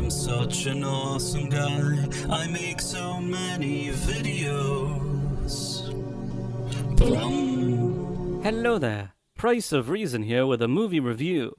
am such an awesome guy. I make so many videos. Hello there, Price of Reason here with a movie review.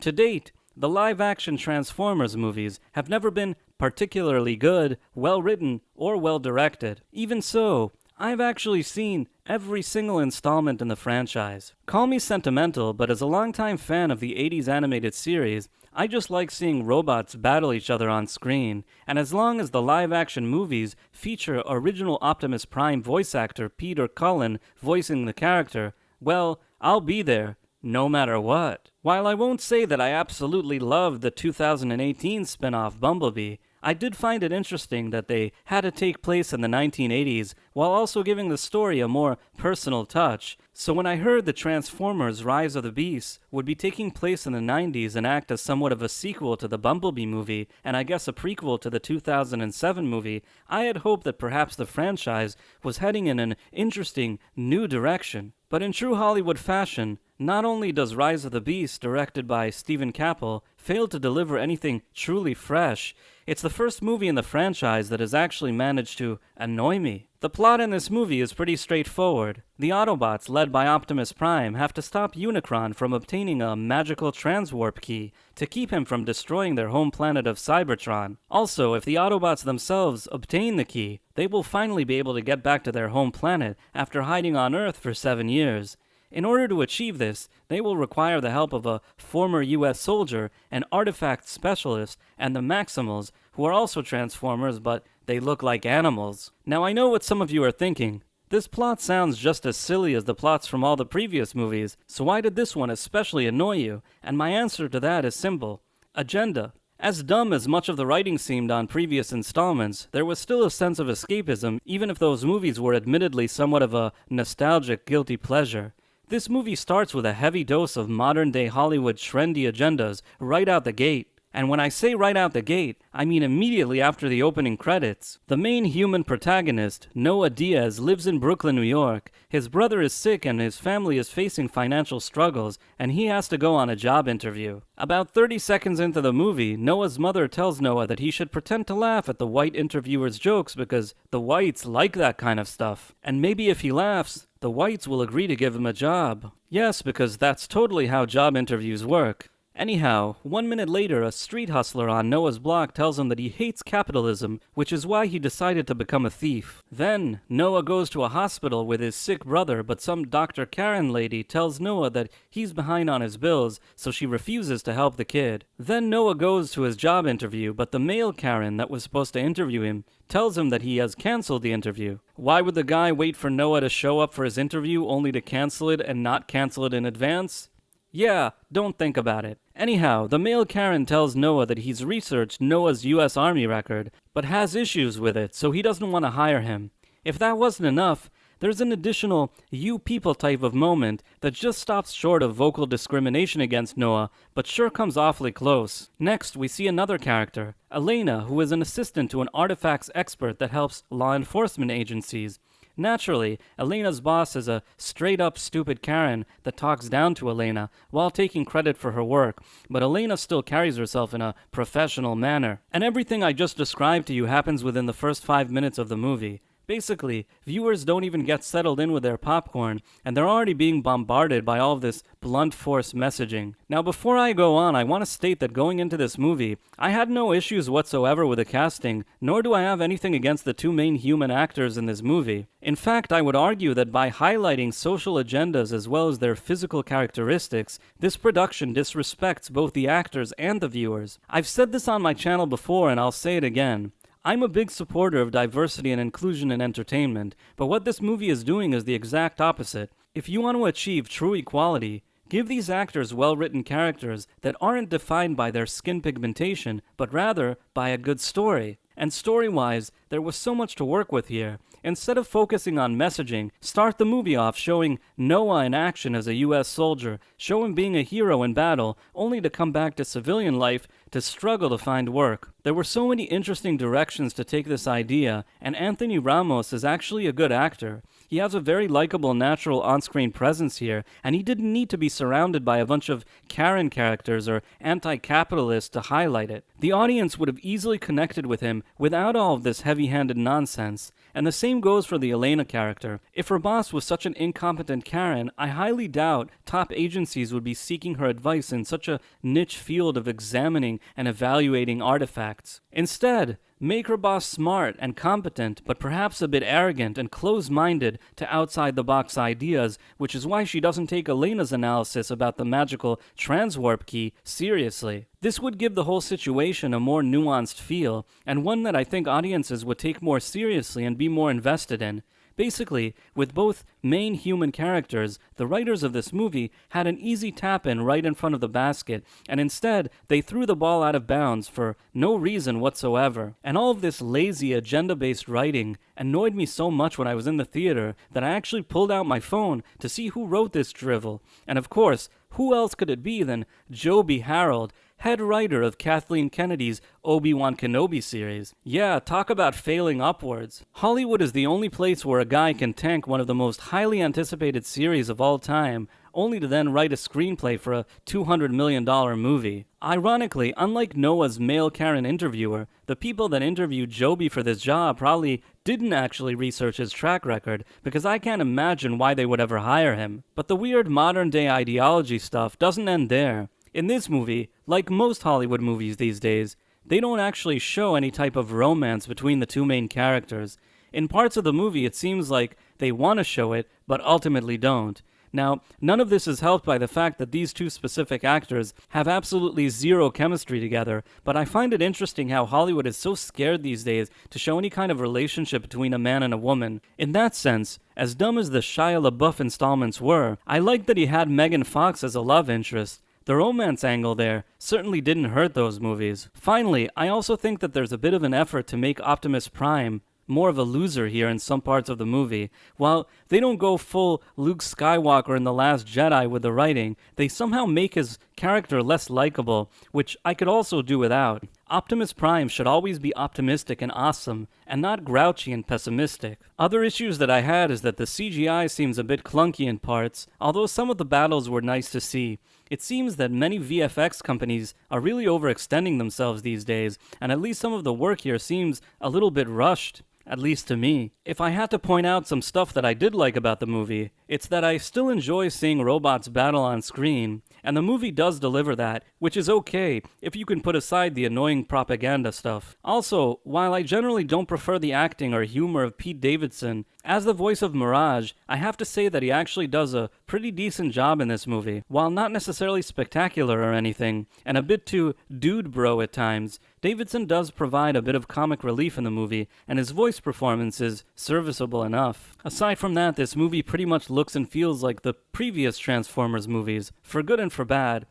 To date, the live-action Transformers movies have never been particularly good, well-written, or well-directed. Even so, I've actually seen every single installment in the franchise. Call me sentimental, but as a longtime fan of the 80s animated series, I just like seeing robots battle each other on screen, and as long as the live-action movies feature original Optimus Prime voice actor Peter Cullen voicing the character, well, I'll be there, no matter what. While I won't say that I absolutely loved the 2018 spin-off Bumblebee, I did find it interesting that they had to take place in the 1980s while also giving the story a more personal touch. So when I heard the Transformers Rise of the Beasts would be taking place in the 90s and act as somewhat of a sequel to the Bumblebee movie, and I guess a prequel to the 2007 movie, I had hoped that perhaps the franchise was heading in an interesting new direction. But in true Hollywood fashion, not only does Rise of the Beast, directed by Steven Spielberg, fail to deliver anything truly fresh, it's the first movie in the franchise that has actually managed to annoy me. The plot in this movie is pretty straightforward. The Autobots, led by Optimus Prime, have to stop Unicron from obtaining a magical transwarp key to keep him from destroying their home planet of Cybertron. Also, if the Autobots themselves obtain the key, they will finally be able to get back to their home planet after hiding on Earth for 7 years. In order to achieve this, they will require the help of a former US soldier, an artifact specialist, and the Maximals, who are also Transformers, but they look like animals. Now I know what some of you are thinking. This plot sounds just as silly as the plots from all the previous movies, so why did this one especially annoy you? And my answer to that is simple. Agenda. As dumb as much of the writing seemed on previous installments, there was still a sense of escapism, even if those movies were admittedly somewhat of a nostalgic guilty pleasure. This movie starts with a heavy dose of modern-day Hollywood trendy agendas right out the gate. And when I say right out the gate, I mean immediately after the opening credits. The main human protagonist, Noah Diaz, lives in Brooklyn, New York. His brother is sick and his family is facing financial struggles, and he has to go on a job interview. About 30 seconds into the movie, Noah's mother tells Noah that he should pretend to laugh at the white interviewer's jokes because the whites like that kind of stuff. And maybe if he laughs, the whites will agree to give him a job. Yes, because that's totally how job interviews work. Anyhow, 1 minute later, a street hustler on Noah's block tells him that he hates capitalism, which is why he decided to become a thief. Then, Noah goes to a hospital with his sick brother, but some Dr. Karen lady tells Noah that he's behind on his bills, so she refuses to help the kid. Then Noah goes to his job interview, but the male Karen that was supposed to interview him tells him that he has canceled the interview. Why would the guy wait for Noah to show up for his interview only to cancel it and not cancel it in advance? Yeah, don't think about it. Anyhow, the male Karen tells Noah that he's researched Noah's US Army record, but has issues with it, so he doesn't want to hire him. If that wasn't enough, there's an additional you people type of moment that just stops short of vocal discrimination against Noah, but sure comes awfully close. Next, we see another character, Elena, who is an assistant to an artifacts expert that helps law enforcement agencies. Naturally, Elena's boss is a straight-up stupid Karen that talks down to Elena while taking credit for her work, but Elena still carries herself in a professional manner. And everything I just described to you happens within the first 5 minutes of the movie. Basically, viewers don't even get settled in with their popcorn, and they're already being bombarded by all of this blunt force messaging. Now, before I go on, I want to state that going into this movie, I had no issues whatsoever with the casting, nor do I have anything against the two main human actors in this movie. In fact, I would argue that by highlighting social agendas as well as their physical characteristics, this production disrespects both the actors and the viewers. I've said this on my channel before, and I'll say it again. I'm a big supporter of diversity and inclusion in entertainment, but what this movie is doing is the exact opposite. If you want to achieve true equality, give these actors well-written characters that aren't defined by their skin pigmentation, but rather by a good story. And story-wise, there was so much to work with here. Instead of focusing on messaging, start the movie off showing Noah in action as a US soldier, show him being a hero in battle, only to come back to civilian life to struggle to find work. There were so many interesting directions to take this idea, and Anthony Ramos is actually a good actor. He has a very likable natural on-screen presence here, and he didn't need to be surrounded by a bunch of Karen characters or anti-capitalists to highlight it. The audience would have easily connected with him without all of this heavy-handed nonsense. And the same goes for the Elena character. If her boss was such an incompetent Karen, I highly doubt top agencies would be seeking her advice in such a niche field of examining and evaluating artifacts. Instead, make her boss smart and competent, but perhaps a bit arrogant and close-minded to outside-the-box ideas, which is why she doesn't take Elena's analysis about the magical transwarp key seriously. This would give the whole situation a more nuanced feel, and one that I think audiences would take more seriously and be more invested in. Basically, with both main human characters, the writers of this movie had an easy tap-in right in front of the basket, and instead, they threw the ball out of bounds for no reason whatsoever. And all of this lazy, agenda-based writing annoyed me so much when I was in the theater that I actually pulled out my phone to see who wrote this drivel. And of course, who else could it be than Joby Harold, head writer of Kathleen Kennedy's Obi-Wan Kenobi series. Yeah, talk about failing upwards. Hollywood is the only place where a guy can tank one of the most highly anticipated series of all time, only to then write a screenplay for a $200 million movie. Ironically, unlike Noah's male Karen interviewer, the people that interviewed Joby for this job probably didn't actually research his track record, because I can't imagine why they would ever hire him. But the weird modern-day ideology stuff doesn't end there. In this movie, like most Hollywood movies these days, they don't actually show any type of romance between the two main characters. In parts of the movie, it seems like they want to show it, but ultimately don't. Now, none of this is helped by the fact that these two specific actors have absolutely zero chemistry together, but I find it interesting how Hollywood is so scared these days to show any kind of relationship between a man and a woman. In that sense, as dumb as the Shia LaBeouf installments were, I liked that he had Megan Fox as a love interest. The romance angle there certainly didn't hurt those movies. Finally, I also think that there's a bit of an effort to make Optimus Prime more of a loser here in some parts of the movie. While they don't go full Luke Skywalker in The Last Jedi with the writing, they somehow make his character less likable, which I could also do without. Optimus Prime should always be optimistic and awesome, and not grouchy and pessimistic. Other issues that I had is that the CGI seems a bit clunky in parts, although some of the battles were nice to see. It seems that many VFX companies are really overextending themselves these days, and at least some of the work here seems a little bit rushed. At least to me. If I had to point out some stuff that I did like about the movie, it's that I still enjoy seeing robots battle on screen, and the movie does deliver that, which is okay if you can put aside the annoying propaganda stuff. Also, while I generally don't prefer the acting or humor of Pete Davidson, as the voice of Mirage, I have to say that he actually does a pretty decent job in this movie. While not necessarily spectacular or anything, and a bit too dude bro at times, Davidson does provide a bit of comic relief in the movie, and his voice performance is serviceable enough. Aside from that, this movie pretty much looks and feels like the previous Transformers movies, for good and for bad.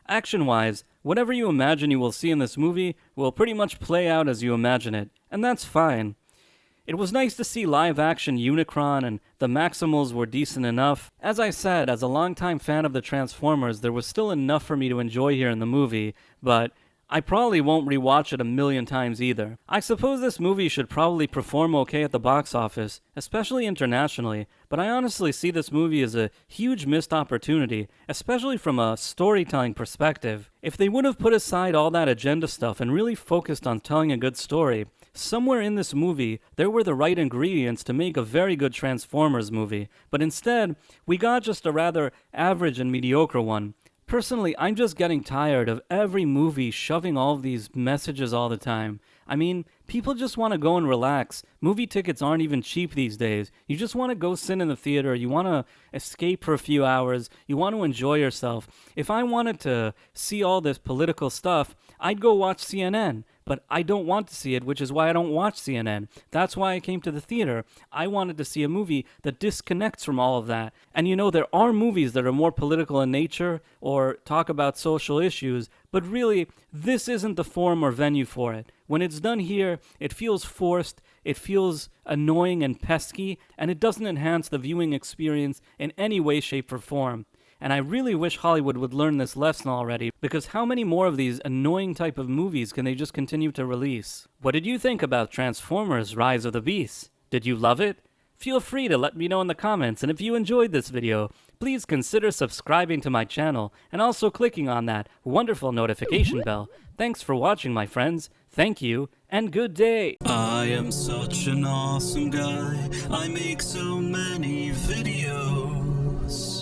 Action-wise, whatever you imagine you will see in this movie will pretty much play out as you imagine it, and that's fine. It was nice to see live-action Unicron, and the Maximals were decent enough. As I said, as a longtime fan of the Transformers, there was still enough for me to enjoy here in the movie, but I probably won't rewatch it a million times either. I suppose this movie should probably perform okay at the box office, especially internationally, but I honestly see this movie as a huge missed opportunity, especially from a storytelling perspective. If they would have put aside all that agenda stuff and really focused on telling a good story, somewhere in this movie, there were the right ingredients to make a very good Transformers movie, but instead, we got just a rather average and mediocre one. Personally, I'm just getting tired of every movie shoving all of these messages all the time. I mean, people just want to go and relax. Movie tickets aren't even cheap these days. You just want to go sit in the theater. You want to escape for a few hours. You want to enjoy yourself. If I wanted to see all this political stuff, I'd go watch CNN. But I don't want to see it, which is why I don't watch CNN. That's why I came to the theater. I wanted to see a movie that disconnects from all of that. And you know, there are movies that are more political in nature or talk about social issues, but really, this isn't the forum or venue for it. When it's done here, it feels forced, it feels annoying and pesky, and it doesn't enhance the viewing experience in any way, shape, or form. and I really wish Hollywood would learn this lesson already, because how many more of these annoying type of movies can they just continue to release? What did you think about Transformers: Rise of the Beasts? Did you love it? Feel free to let me know in the comments, and if you enjoyed this video, please consider subscribing to my channel and also clicking on that wonderful notification bell. Thanks for watching, my friends. Thank you, and good day. I am such an awesome guy. I make so many videos.